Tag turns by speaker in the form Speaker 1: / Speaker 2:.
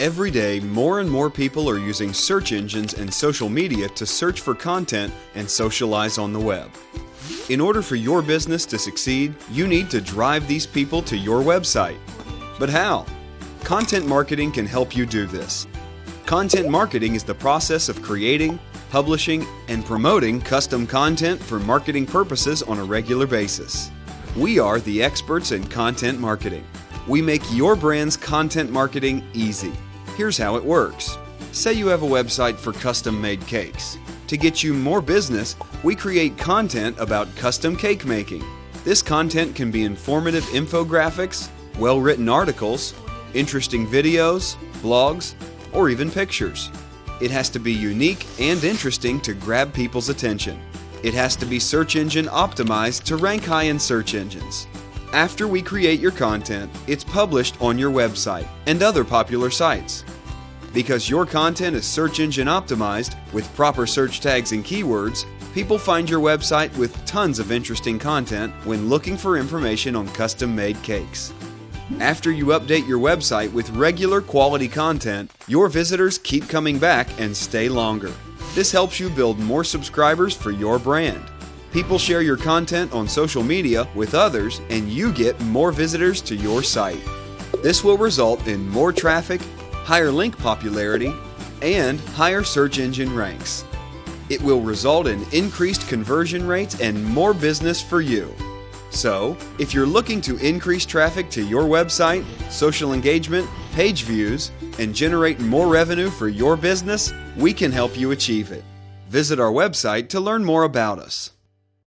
Speaker 1: Every day, more and more people are using search engines and social media to search for content and socialize on the web. In order for your business to succeed, you need to drive these people to your website. But how? Content marketing can help you do this. Content marketing is the process of creating, publishing, and promoting custom content for marketing purposes on a regular basis. We are the experts in content marketing. We make your brand's content marketing easy. Here's how it works. Say you have a website for custom-made cakes. To get you more business, we create content about custom cake making. This content can be informative infographics, well-written articles, interesting videos, blogs, or even pictures. It has to be unique and interesting to grab people's attention. It has to be search engine optimized to rank high in search engines. After we create your content, it's published on your website and other popular sites. Because your content is search engine optimized with proper search tags and keywords, people find your website with tons of interesting content when looking for information on custom-made cakes. After you update your website with regular quality content, your visitors keep coming back and stay longer. This helps you build more subscribers for your brand. People share your content on social media with others and you get more visitors to your site. This will result in more traffic, higher link popularity, and higher search engine ranks. It will result in increased conversion rates and more business for you. So, if you're looking to increase traffic to your website, social engagement, page views, and generate more revenue for your business, we can help you achieve it. Visit our website to learn more about us.